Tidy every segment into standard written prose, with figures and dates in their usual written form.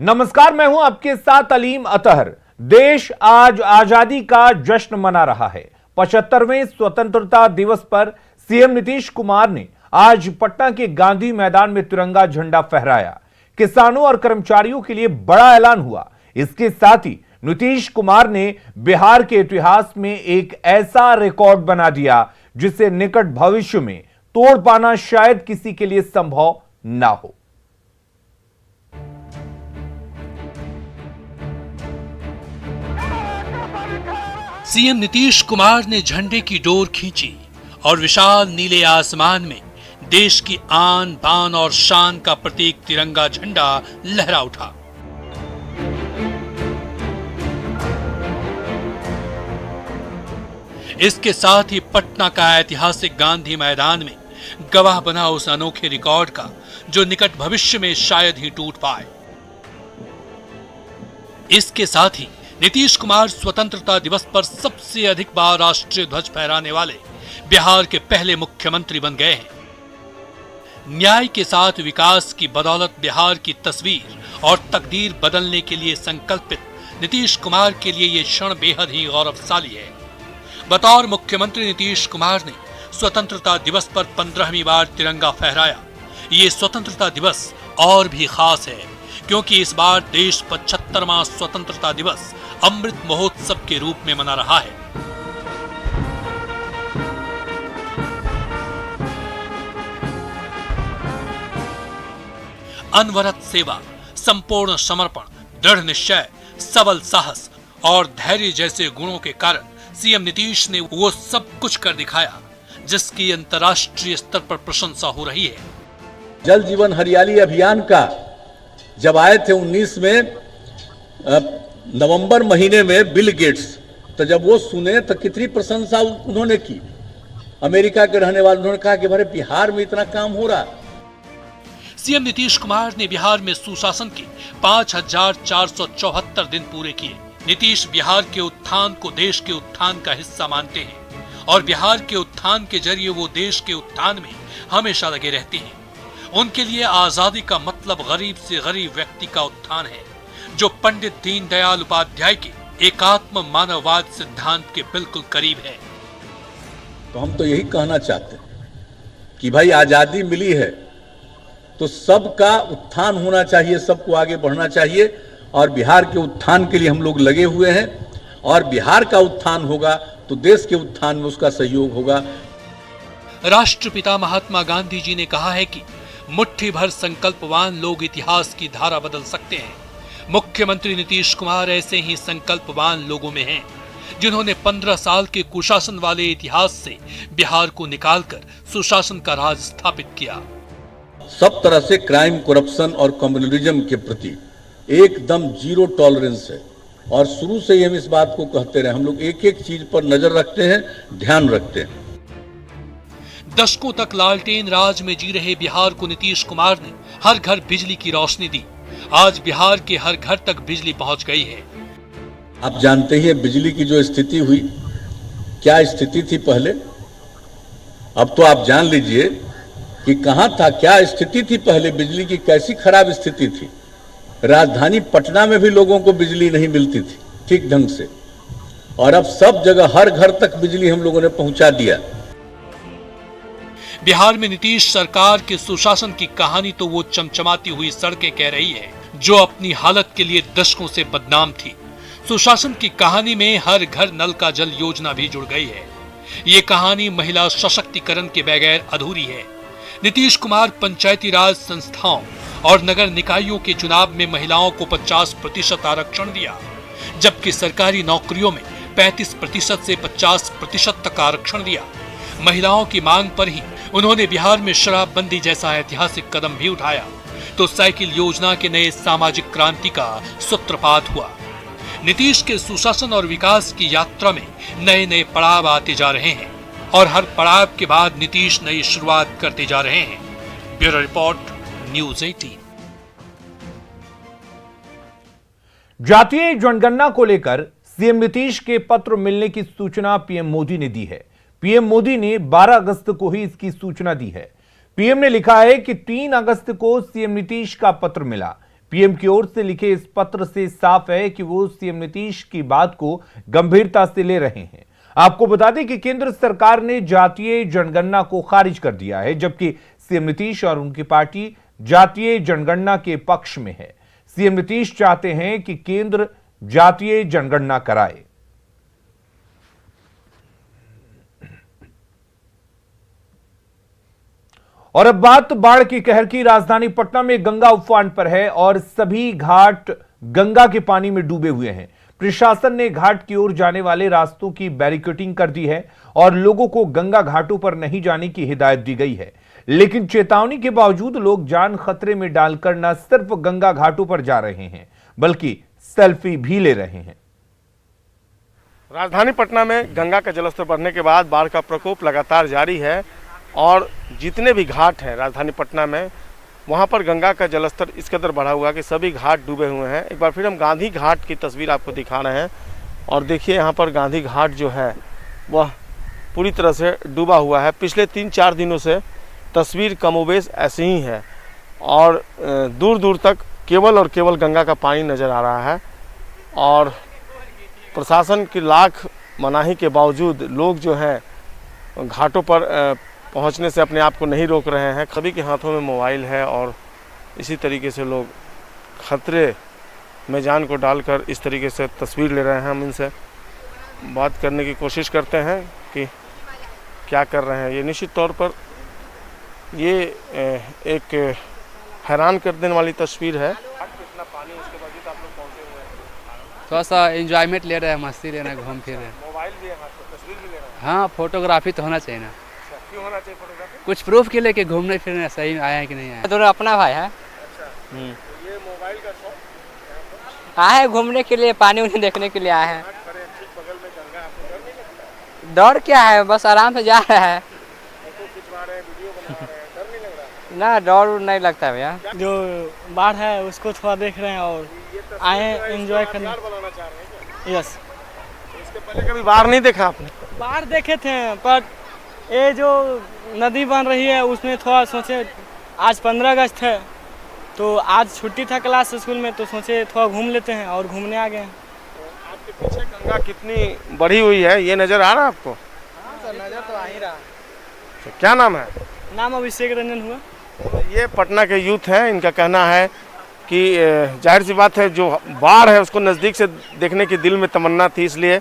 नमस्कार, मैं हूं आपके साथ अलीम अतहर। देश आज आजादी का जश्न मना रहा है। 75वें स्वतंत्रता दिवस पर सीएम नीतीश कुमार ने आज पटना के गांधी मैदान में तिरंगा झंडा फहराया। किसानों और कर्मचारियों के लिए बड़ा ऐलान हुआ। इसके साथ ही नीतीश कुमार ने बिहार के इतिहास में एक ऐसा रिकॉर्ड बना दिया जिसे निकट भविष्य में तोड़ पाना शायद किसी के लिए संभव ना हो। सीएम नीतीश कुमार ने झंडे की डोर खींची और विशाल नीले आसमान में देश की आन बान और शान का प्रतीक तिरंगा झंडा लहरा उठा। इसके साथ ही पटना का ऐतिहासिक गांधी मैदान में गवाह बना उस अनोखे रिकॉर्ड का जो निकट भविष्य में शायद ही टूट पाए। इसके साथ ही नीतीश कुमार स्वतंत्रता दिवस पर सबसे अधिक बार राष्ट्रीय ध्वज फहराने वाले बिहार के पहले मुख्यमंत्री बन गए हैं। न्याय के साथ विकास की बदौलत बिहार की तस्वीर और तकदीर बदलने के लिए संकल्पित नीतीश कुमार के लिए यह क्षण बेहद ही गौरवशाली है। बतौर मुख्यमंत्री नीतीश कुमार ने स्वतंत्रता दिवस पर 15वीं बार तिरंगा फहराया। ये स्वतंत्रता दिवस और भी खास है क्योंकि इस बार देश 75वां स्वतंत्रता दिवस अमृत महोत्सव के रूप में मना रहा है। अनवरत सेवा, संपूर्ण समर्पण, दृढ़ निश्चय, सबल साहस और धैर्य जैसे गुणों के कारण सीएम नीतीश ने वो सब कुछ कर दिखाया जिसकी अंतर्राष्ट्रीय स्तर पर प्रशंसा हो रही है। जल जीवन हरियाली अभियान का जब आए थे 19 में नवंबर महीने में बिल गेट्स, तो जब वो सुने तो कितनी प्रशंसा उन्होंने की। अमेरिका के रहने वाले उन्होंने कहा कि भाई बिहार में इतना काम हो रहा। सीएम नीतीश कुमार ने बिहार में सुशासन के 5474 दिन पूरे किए। नीतीश बिहार के उत्थान को देश के उत्थान का हिस्सा मानते हैं और बिहार के उत्थान के जरिए वो देश के उत्थान में हमेशा लगे रहते हैं। उनके लिए आजादी का मतलब गरीब से गरीब व्यक्ति का उत्थान है, जो पंडित दीनदयाल उपाध्याय के एकात्म मानववाद सिद्धांत के बिल्कुल करीब है। तो हम तो यही कहना चाहते हैं कि भाई आजादी मिली है तो सबका उत्थान होना चाहिए, सबको आगे बढ़ना चाहिए और बिहार के उत्थान के लिए हम लोग लगे हुए हैं और बिहार का उत्थान होगा तो देश के उत्थान में उसका सहयोग होगा। राष्ट्रपिता महात्मा गांधी जी ने कहा है कि मुट्ठी भर संकल्पवान लोग इतिहास की धारा बदल सकते हैं। मुख्यमंत्री नीतीश कुमार ऐसे ही संकल्पवान लोगों में हैं, जिन्होंने 15 साल के कुशासन वाले इतिहास से बिहार को निकालकर सुशासन का राज स्थापित किया। सब तरह से क्राइम, करप्शन और कम्युनलिज्म के प्रति एकदम जीरो टॉलरेंस है और शुरू से ही हम इस बात को कहते रहे। हम लोग एक एक चीज पर नजर रखते हैं, ध्यान रखते हैं। दशकों तक लालटेन राज में जी रहे बिहार को नीतीश कुमार ने हर घर बिजली की रोशनी दी। आज बिहार के हर घर तक बिजली पहुंच गई है। आप जानते ही बिजली की जो स्थिति हुई, क्या स्थिति थी पहले, अब तो आप जान लीजिए कि कहां था, क्या स्थिति थी पहले, बिजली की कैसी खराब स्थिति थी। राजधानी पटना में भी लोगों को बिजली नहीं मिलती थी ठीक ढंग से और अब सब जगह हर घर तक बिजली हम लोगों ने पहुंचा दिया। बिहार में नीतीश सरकार के सुशासन की कहानी तो वो चमचमाती हुई सड़कें कह रही है जो अपनी हालत के लिए दशकों से बदनाम थी। सुशासन की कहानी में हर घर नल का जल योजना भी जुड़ गई है। ये कहानी महिला सशक्तिकरण के बगैर अधूरी है। नीतीश कुमार पंचायती राज संस्थाओं और नगर निकायों के चुनाव में महिलाओं को 50% आरक्षण दिया, जबकि सरकारी नौकरियों में 35% से 50% तक आरक्षण दिया। महिलाओं की मांग पर ही उन्होंने बिहार में शराबबंदी जैसा ऐतिहासिक कदम भी उठाया तो साइकिल योजना के नए सामाजिक क्रांति का सूत्रपात हुआ। नीतीश के सुशासन और विकास की यात्रा में नए नए पड़ाव आते जा रहे हैं और हर पड़ाव के बाद नीतीश नई शुरुआत करते जा रहे हैं। Bureau report, news 18। जातीय जनगणना को लेकर सीएम नीतीश के पत्र मिलने की सूचना पीएम मोदी ने दी है। पीएम मोदी ने 12 अगस्त को ही इसकी सूचना दी है। पीएम ने लिखा है कि 3 अगस्त को सीएम नीतीश का पत्र मिला। पीएम की ओर से लिखे इस पत्र से साफ है कि वो सीएम नीतीश की बात को गंभीरता से ले रहे हैं। आपको बता दें कि केंद्र सरकार ने जातीय जनगणना को खारिज कर दिया है, जबकि सीएम नीतीश और उनकी पार्टी जातीय जनगणना के पक्ष में है। सीएम नीतीश चाहते हैं कि केंद्र जातीय जनगणना कराए। और अब बात बाढ़ की कहर की। राजधानी पटना में गंगा उफान पर है और सभी घाट गंगा के पानी में डूबे हुए हैं। प्रशासन ने घाट की ओर जाने वाले रास्तों की बैरिकेडिंग कर दी है और लोगों को गंगा घाटों पर नहीं जाने की हिदायत दी गई है। लेकिन चेतावनी के बावजूद लोग जान खतरे में डालकर न सिर्फ गंगा घाटों पर जा रहे हैं बल्कि सेल्फी भी ले रहे हैं। राजधानी पटना में गंगा का जलस्तर बढ़ने के बाद बाढ़ का प्रकोप लगातार जारी है और जितने भी घाट हैं राजधानी पटना में, वहाँ पर गंगा का जलस्तर इस कदर बढ़ा हुआ कि सभी घाट डूबे हुए हैं। एक बार फिर हम गांधी घाट की तस्वीर आपको दिखा रहे हैं और देखिए यहाँ पर गांधी घाट जो है वह पूरी तरह से डूबा हुआ है। पिछले 3-4 दिनों से तस्वीर कमोबेश ऐसी ही है और दूर दूर तक केवल और केवल गंगा का पानी नज़र आ रहा है और प्रशासन की लाख मनाही के बावजूद लोग जो हैं घाटों पर पहुंचने से अपने आप को नहीं रोक रहे हैं। सभी के हाथों में मोबाइल है और इसी तरीके से लोग खतरे में जान को डालकर इस तरीके से तस्वीर ले रहे हैं। हम इनसे बात करने की कोशिश करते हैं कि क्या कर रहे हैं। ये निश्चित तौर पर ये एक हैरान कर देने वाली तस्वीर है। कितना पानी उसके बावजूद आप लोग पहुँचे हुए हैं? थोड़ा सा एंजॉयमेंट ले रहे हैं, मस्ती ले रहे हैं, घूम फिर रहे हैं। मोबाइल भी है हाथ में, तस्वीर भी ले रहे हैं? हाँ, फोटोग्राफी तो होना चाहिए ना। क्यों होना चाहिए फोटोग्राफी? कुछ प्रूफ के लिए कि घूमने फिरने सही आए हैं कि नहीं आए। दोनों अपना भाई है। अच्छा, तो ये मोबाइल का शौक आए हैं घूमने के लिए, पानी उन्हें देखने के लिए आए हैं। ठीक बगल में गंगा, आपको डर नहीं लगता? डर क्या है, बस आराम से जा रहे हैं। फोटो खिंचवा रहे हैं, वीडियो बना रहे हैं, डर नहीं लग रहा? ना, डर नहीं लगता भैया। जो बाढ़ है उसको थोड़ा देख रहे हैं और आए हैं एंजॉय करने। बनाना चाह रहे हैं क्या? यस। तो इसके पहले कभी बाढ़ नहीं देखा आपने? बाढ़ देखे थे पर ये जो नदी बन रही है उसमें थोड़ा सोचे, आज 15 अगस्त है तो आज छुट्टी था क्लास स्कूल में, तो सोचे थोड़ा घूम लेते हैं और घूमने आ गए हैं। तो आपके पीछे गंगा कितनी बढ़ी हुई है ये नज़र आ रहा है आपको? हाँ सर, नज़र तो आ ही रहा। तो क्या नाम है? नाम अभिषेक रंजन हुआ। ये पटना के यूथ हैं, इनका कहना है कि जाहिर सी बात है जो बाढ़ है उसको नज़दीक से देखने की दिल में तमन्ना थी, इसलिए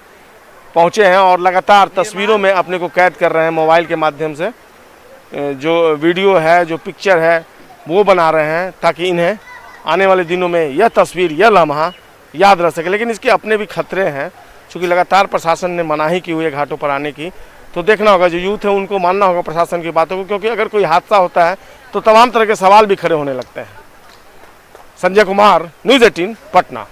पहुँचे हैं और लगातार तस्वीरों में अपने को कैद कर रहे हैं। मोबाइल के माध्यम से जो वीडियो है, जो पिक्चर है वो बना रहे हैं ताकि इन्हें आने वाले दिनों में यह तस्वीर, यह लम्हा याद रह सके। लेकिन इसके अपने भी खतरे हैं, चूँकि लगातार प्रशासन ने मनाही की हुई है घाटों पर आने की। तो देखना होगा, जो यूथ है उनको मानना होगा प्रशासन की बातों को, क्योंकि अगर कोई हादसा होता है तो तमाम तरह के सवाल भी खड़े होने लगते हैं। संजय कुमार, न्यूज़ 18 पटना।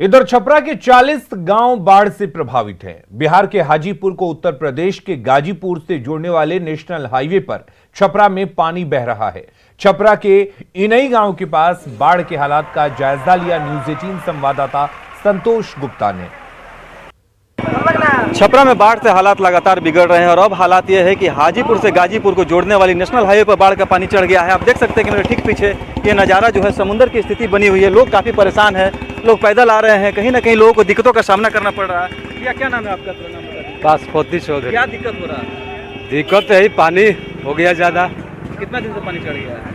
इधर छपरा के 40 गांव बाढ़ से प्रभावित हैं। बिहार के हाजीपुर को उत्तर प्रदेश के गाजीपुर से जोड़ने वाले नेशनल हाईवे पर छपरा में पानी बह रहा है। छपरा के इनई गांव के पास बाढ़ के हालात का जायजा लिया न्यूज़ 18 संवाददाता संतोष गुप्ता ने। छपरा में बाढ़ से हालात लगातार बिगड़ रहे हैं और अब हालात ये है कि हाजीपुर से गाजीपुर को जोड़ने वाली नेशनल हाईवे पर बाढ़ का पानी चढ़ गया है। आप देख सकते हैं कि मेरे ठीक पीछे ये नज़ारा जो है समुद्र की स्थिति बनी हुई है। लोग काफ़ी परेशान हैं, लोग पैदल आ रहे हैं, कहीं ना कहीं लोगों को दिक्कतों का सामना करना पड़ रहा है। भैया क्या नाम है आपका? पासपोती चौधरी। क्या दिक्कत हो रहा है? दिक्कत है, पानी हो गया ज़्यादा। कितना दिन से पानी चढ़ गया है?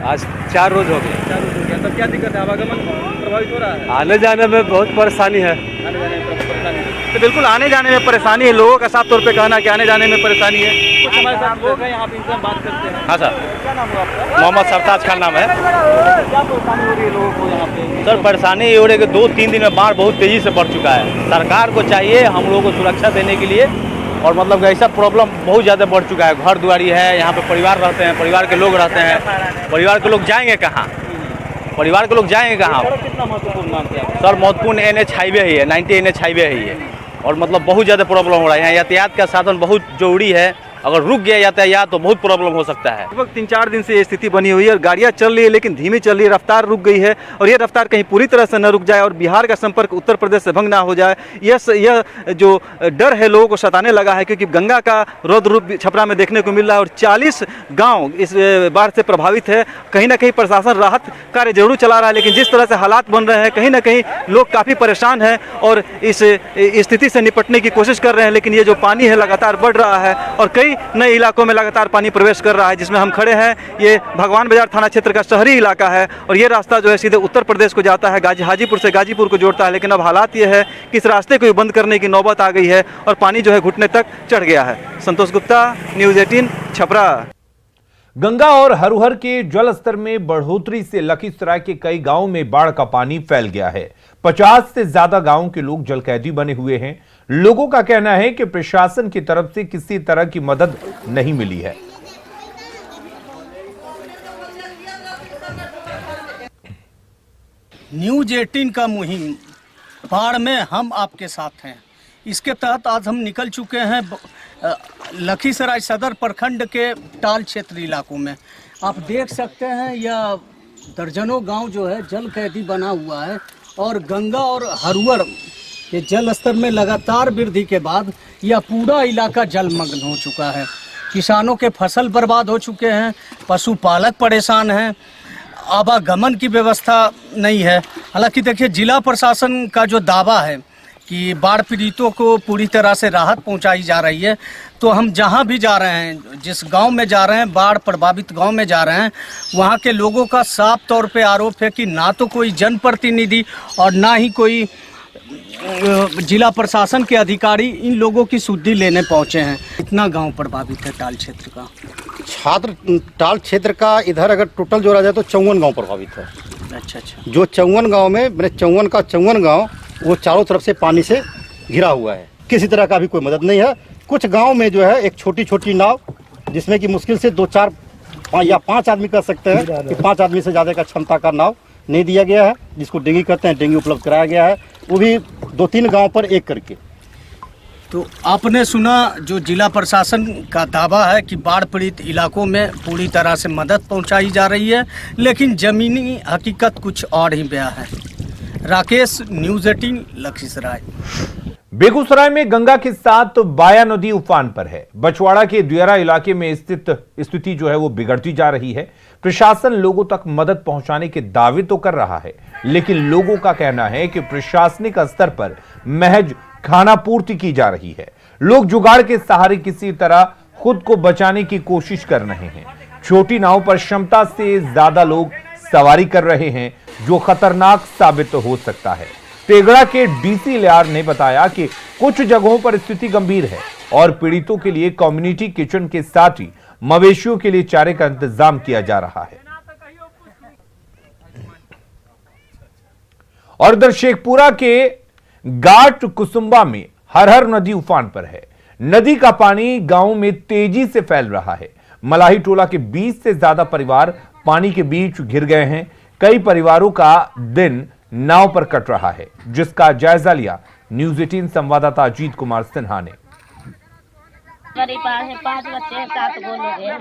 आज 4 रोज हो गए। 4 रोज हो गया। तब क्या दिक्कत है? आवागमन प्रभावित हो रहा है? आने जाने में बहुत परेशानी है। आने जाने में परेशानी है। तो बिल्कुल आने जाने में परेशानी है। लोगों का साफ तौर पे कहना कि आने जाने में परेशानी है। कुछ हमारे साथ लोग हैं यहाँ पे, इनसे हम बात करते हैं। हाँ सर, क्या नाम है आपका? मोहम्मद सरताज खान नाम है। क्या परेशानी हो रही है लोगों को यहाँ पे? सर परेशानी ये हो रही है कि 2-3 दिन में बाढ़ बहुत तेज़ी से बढ़ चुका है। सरकार को चाहिए हम लोगों को सुरक्षा देने के लिए, और मतलब ऐसा प्रॉब्लम बहुत ज़्यादा बढ़ चुका है। घर दुआरी है, यहाँ पे परिवार रहते हैं, परिवार के लोग रहते हैं, परिवार के लोग जाएंगे कहाँ? परिवार के लोग जाएंगे कहाँ? कितना महत्वपूर्ण नाम क्या है? सर महत्वपूर्ण NH हाईवे ही है, 90 NH हाईवे ही है, और मतलब बहुत ज़्यादा प्रॉब्लम हो रहा है। यहाँ यातायात का साधन बहुत जरूरी है। अगर रुक गया यातायात तो बहुत प्रॉब्लम हो सकता है। लगभग 3-4 दिन से ये स्थिति बनी हुई है और गाड़ियाँ चल रही है लेकिन धीमी चल रही है, रफ्तार रुक गई है और ये रफ्तार कहीं पूरी तरह से न रुक जाए और बिहार का संपर्क उत्तर प्रदेश से भंग ना हो जाए, यह जो डर है लोगों को सताने लगा है। क्योंकि गंगा का रौद्र रूप छपरा में देखने को मिल रहा है और 40 गाँव इस बाढ़ से प्रभावित है। कहीं ना कहीं प्रशासन राहत कार्य जरूर चला रहा है लेकिन जिस तरह से हालात बन रहे हैं कहीं ना कहीं लोग काफ़ी परेशान हैं और इस स्थिति से निपटने की कोशिश कर रहे हैं। लेकिन ये जो पानी है लगातार बढ़ रहा है और कई नए इलाकों में लगातार पानी प्रवेश कर रहा है। जिसमें हम खड़े हैं ये भगवान बाजार थाना क्षेत्र का शहरी इलाका है और ये रास्ता जो है सीधे उत्तर प्रदेश को जाता है, हाजीपुर से गाजीपुर को जोड़ता है। लेकिन अब हालात ये है कि इस रास्ते को बंद करने की नौबत आ गई है और पानी जो है घुटने तक चढ़ गया है। संतोष गुप्ता, न्यूज़ 18 छपरा। गंगा और हरुहर के जल स्तर में बढ़ोतरी से लखीसराय के कई गांवों में बाढ़ का पानी फैल गया है। 50 से ज्यादा गांवों के लोग जलकैदी बने हुए हैं। लोगों का कहना है कि प्रशासन की तरफ से किसी तरह की मदद नहीं मिली है। न्यूज़ 18 का मुहिम बाढ़ में हम आपके साथ हैं, इसके तहत आज हम निकल चुके हैं लखीसराय सदर प्रखंड के टाल क्षेत्र इलाकों में। आप देख सकते हैं यह दर्जनों गांव जो है जल कैदी बना हुआ है और गंगा और हरुहर के जल स्तर में लगातार वृद्धि के बाद यह पूरा इलाका जलमग्न हो चुका है। किसानों के फसल बर्बाद हो चुके हैं, पशुपालक परेशान हैं, आवागमन की व्यवस्था नहीं है। हालांकि देखिए जिला प्रशासन का जो दावा है कि बाढ़ पीड़ितों को पूरी तरह से राहत पहुंचाई जा रही है, तो हम जहां भी जा रहे हैं, जिस गांव में जा रहे हैं, बाढ़ प्रभावित गांव में जा रहे हैं, वहां के लोगों का साफ तौर पे आरोप है कि ना तो कोई जनप्रतिनिधि और ना ही कोई जिला प्रशासन के अधिकारी इन लोगों की सुधि लेने पहुंचे हैं। इतना गांव प्रभावित है टाल क्षेत्र का। टाल क्षेत्र का इधर अगर टोटल जोड़ा जाए तो 54 गांव प्रभावित है। अच्छा। जो 54 गांव में मैंने 54 का 54 गांव वो चारों तरफ से पानी से घिरा हुआ है। किसी तरह का भी कोई मदद नहीं है। कुछ गांव में जो है एक छोटी छोटी नाव जिसमें कि मुश्किल से 2, 4 या 5 आदमी कर सकते हैं कि 5 आदमी से ज़्यादा का क्षमता का नाव नहीं दिया गया है, जिसको डिंगी कहते हैं, डिंगी उपलब्ध कराया गया है, वो भी 2-3 गाँव पर एक करके। तो आपने सुना जो जिला प्रशासन का दावा है कि बाढ़ पीड़ित इलाकों में पूरी तरह से मदद पहुंचाई जा रही है, लेकिन ज़मीनी हकीकत कुछ और ही बयां है। राकेश, न्यूज़ 18 लखीसराय। बेगूसराय में गंगा के साथ बाया नदी उफान पर है। बछवाड़ा के दियरा इलाके में स्थित स्थिति जो है वो बिगड़ती जा रही है। प्रशासन लोगों तक मदद पहुंचाने के दावे तो कर रहा है, लेकिन लोगों का कहना है कि प्रशासनिक स्तर पर महज खानापूर्ति की जा रही है। लोग जुगाड़ के सहारे किसी तरह खुद को बचाने की कोशिश कर रहे हैं। छोटी नाव पर क्षमता से ज्यादा लोग सवारी कर रहे हैं, जो खतरनाक साबित हो सकता है। तेगड़ा के डीसी लियार ने बताया कि कुछ जगहों पर स्थिति गंभीर है और पीड़ितों के लिए कम्युनिटी किचन के साथ ही मवेशियों के लिए चारे का इंतजाम किया जा रहा है। और इधर शेखपुरा के गाट कुसुम्बा में हरहर नदी उफान पर है। नदी का पानी गांव में तेजी से फैल रहा है। मलाही टोला के 20 से ज्यादा परिवार पानी के बीच घिर गए हैं। कई परिवारों का दिन नाव पर कट रहा है, जिसका जायजा लिया न्यूज़ 18 संवाददाता अजीत कुमार सिन्हा ने। परिवार है, 5 बच्चे हैं, 7 लोग हैं,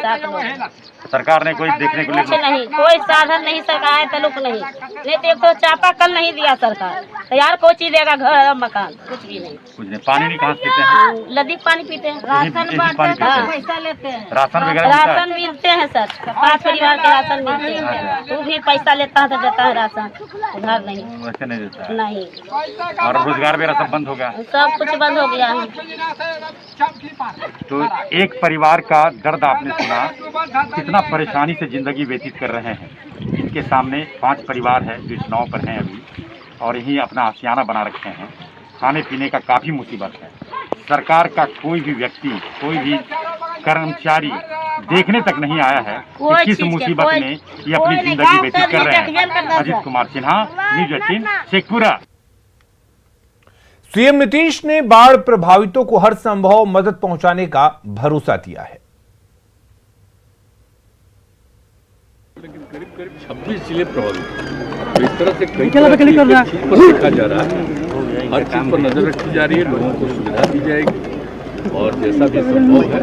7 लोग। सरकार ने कोई देखने को कुछ नहीं, कोई साधन नहीं, सरकार तलुक नहीं तो एक तो चापाकल नहीं दिया सरकार, तो यार कोई चीज देगा, घर मकान कुछ भी नहीं। कुछ नहीं, पानी नहीं कहाँ से पीते हैं? नदी पानी पीते हैं, राशन बांटते हैं, पैसा लेते हैं, राशन मिलते हैं सर, 5 परिवार के राशन मिलते हैं, वो भी पैसा लेता है तो देता है राशन, उधार नहीं, वैसे नहीं देता है। नहीं। और रोजगार वगैरह सब बंद हो गया, सब कुछ बंद हो गया है। तो एक परिवार का दर्द आपने सुना, कितना परेशानी से जिंदगी व्यतीत कर रहे हैं। इनके सामने 5 परिवार है जो इस नाव पर हैं अभी, और यही अपना आशियाना बना रखे हैं। खाने पीने का काफ़ी मुसीबत है। सरकार का कोई भी व्यक्ति, कोई भी कर्मचारी देखने तक नहीं आया है कि किस मुसीबत में ये अपनी जिंदगी व्यतीत कर रहे हैं। अजीत कुमार सिन्हा, न्यूज़ 18 शेखपुरा। सीएम नीतीश ने बाढ़ प्रभावितों को हर संभव मदद पहुंचाने का भरोसा दिया है। लेकिन करीब 26 जिले प्रभावित, तो इस तरह से कई तरह की चीज पर देखा जा रहा है। हर चीज पर नजर रखी जा रही है, लोगों को सुविधा दी जाएगी और जैसा भी संभव है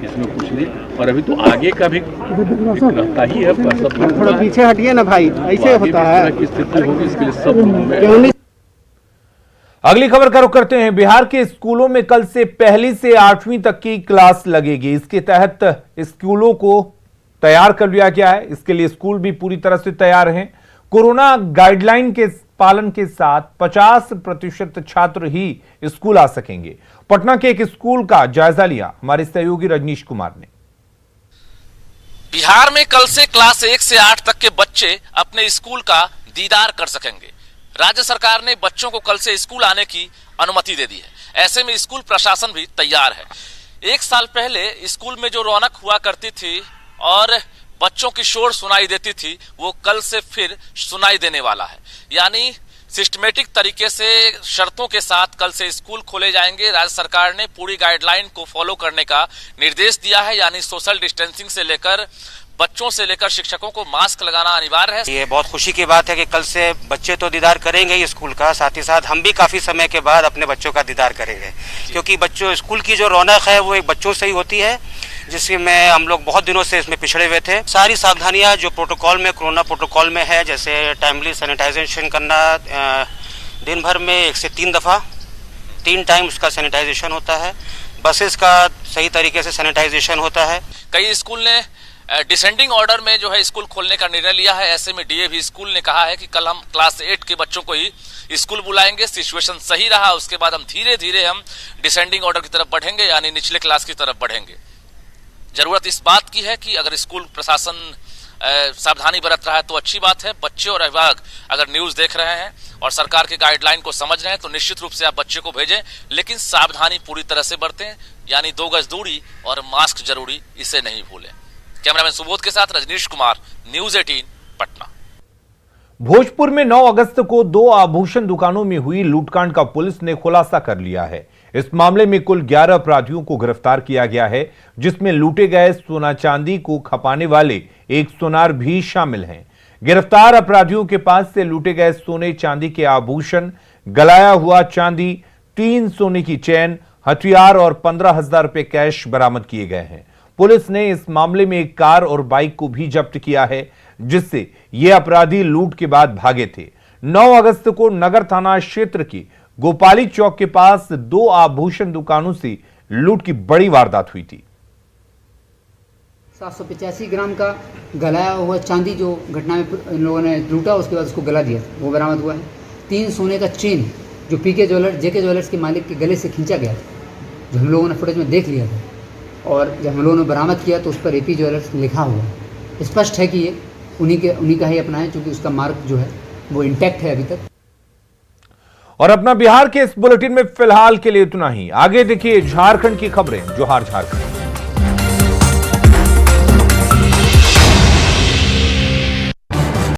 इसमें कुछ नहीं। और अभी तो आगे का भी रहता ही है, थोड़ा पीछे हटिए ना भाई, ऐसे होता है की स्थिति होगी, इसके लिए सब। अगली खबर का रुख करते हैं। बिहार के स्कूलों में कल से 1 से 8वीं तक की क्लास लगेगी। इसके तहत स्कूलों को तैयार कर लिया गया है। इसके लिए स्कूल भी पूरी तरह से तैयार हैं। कोरोना गाइडलाइन के पालन के साथ 50% छात्र ही स्कूल आ सकेंगे। पटना के एक स्कूल का जायजा लिया हमारे सहयोगी रजनीश कुमार ने। बिहार में कल से क्लास 1 से 8 तक के बच्चे अपने स्कूल का दीदार कर सकेंगे। राज्य सरकार ने बच्चों को कल से स्कूल आने की अनुमति दे दी है। ऐसे में स्कूल प्रशासन भी तैयार है। 1 साल पहले स्कूल में जो रौनक हुआ करती थी और बच्चों की शोर सुनाई देती थी, वो कल से फिर सुनाई देने वाला है। यानी सिस्टमेटिक तरीके से शर्तों के साथ कल से स्कूल खोले जाएंगे। राज्य सरकार ने पूरी गाइडलाइन को फॉलो करने का निर्देश दिया है। यानी सोशल डिस्टेंसिंग से लेकर बच्चों से लेकर शिक्षकों को मास्क लगाना अनिवार्य है। ये बहुत खुशी की बात है कि कल से बच्चे तो दीदार करेंगे ही स्कूल का, साथ ही साथ हम भी काफी समय के बाद अपने बच्चों का दीदार करेंगे, क्योंकि बच्चों स्कूल की जो रौनक है वो एक बच्चों से ही होती है, जिसमें हम लोग बहुत दिनों से इसमें पिछड़े हुए थे। सारी सावधानियां जो प्रोटोकॉल में, कोरोना प्रोटोकॉल में है, जैसे टाइमली सैनिटाइजेशन करना, दिन भर में 1 से 3 दफा 3 टाइम उसका सैनिटाइजेशन होता है। बसेस का सही तरीके से सैनिटाइजेशन होता है। कई स्कूल ने डिसेंडिंग ऑर्डर में जो है स्कूल खोलने का निर्णय लिया है। ऐसे में डीएवी स्कूल ने कहा है कि कल हम क्लास 8 के बच्चों को ही स्कूल बुलाएंगे। सिचुएशन सही रहा उसके बाद हम धीरे धीरे हम डिसेंडिंग ऑर्डर की तरफ बढ़ेंगे, यानी निचले क्लास की तरफ बढ़ेंगे। जरूरत इस बात की है कि अगर स्कूल प्रशासन सावधानी बरत रहा है तो अच्छी बात है। बच्चे और अभिभावक अगर न्यूज देख रहे हैं और सरकार के गाइडलाइन को समझ रहे हैं तो निश्चित रूप से आप बच्चे को भेजें, लेकिन सावधानी पूरी तरह से बरतें। यानी 2 गज दूरी और मास्क जरूरी, इसे नहीं भूलें। कैमरामैन सुबोध के साथ रजनीश कुमार, न्यूज 18 पटना। भोजपुर में 9 अगस्त को 2 आभूषण दुकानों में हुई लूटकांड का पुलिस ने खुलासा कर लिया है। इस मामले में कुल 11 अपराधियों को गिरफ्तार किया गया है, जिसमें लूटे गए सोना चांदी को खपाने वाले एक सुनार भी शामिल हैं। गिरफ्तार अपराधियों के पास से लूटे गए सोने चांदी के आभूषण, गलाया हुआ चांदी, 3 सोने की चेन, हथियार और 15,000 रुपए कैश बरामद किए गए हैं। पुलिस ने इस मामले में एक कार और बाइक को भी जब्त किया है, जिससे ये अपराधी लूट के बाद भागे थे। 9 अगस्त को नगर थाना क्षेत्र की गोपाली चौक के पास 2 आभूषण दुकानों से लूट की बड़ी वारदात हुई थी। 785 ग्राम का गलाया हुआ चांदी जो घटना में इन लोगों ने लूटा, उसके बाद उसको गला दिया, वो बरामद हुआ है। 3 सोने का चेन जो जेके ज्वेलर्स के मालिक के गले से खींचा गया था, जो हम लोगों ने फुटेज में देख लिया था, और जब हम लोगों ने बरामद किया तो उस पर एपी ज्वेलर्स लिखा हुआ है। स्पष्ट है कि ये उन्हीं का ही अपना है, क्योंकि उसका मार्क जो है वो इंटैक्ट है अभी तक। और अपना बिहार के इस बुलेटिन में फिलहाल के लिए इतना ही। आगे देखिए झारखंड की खबरें। जोहार झारखंड।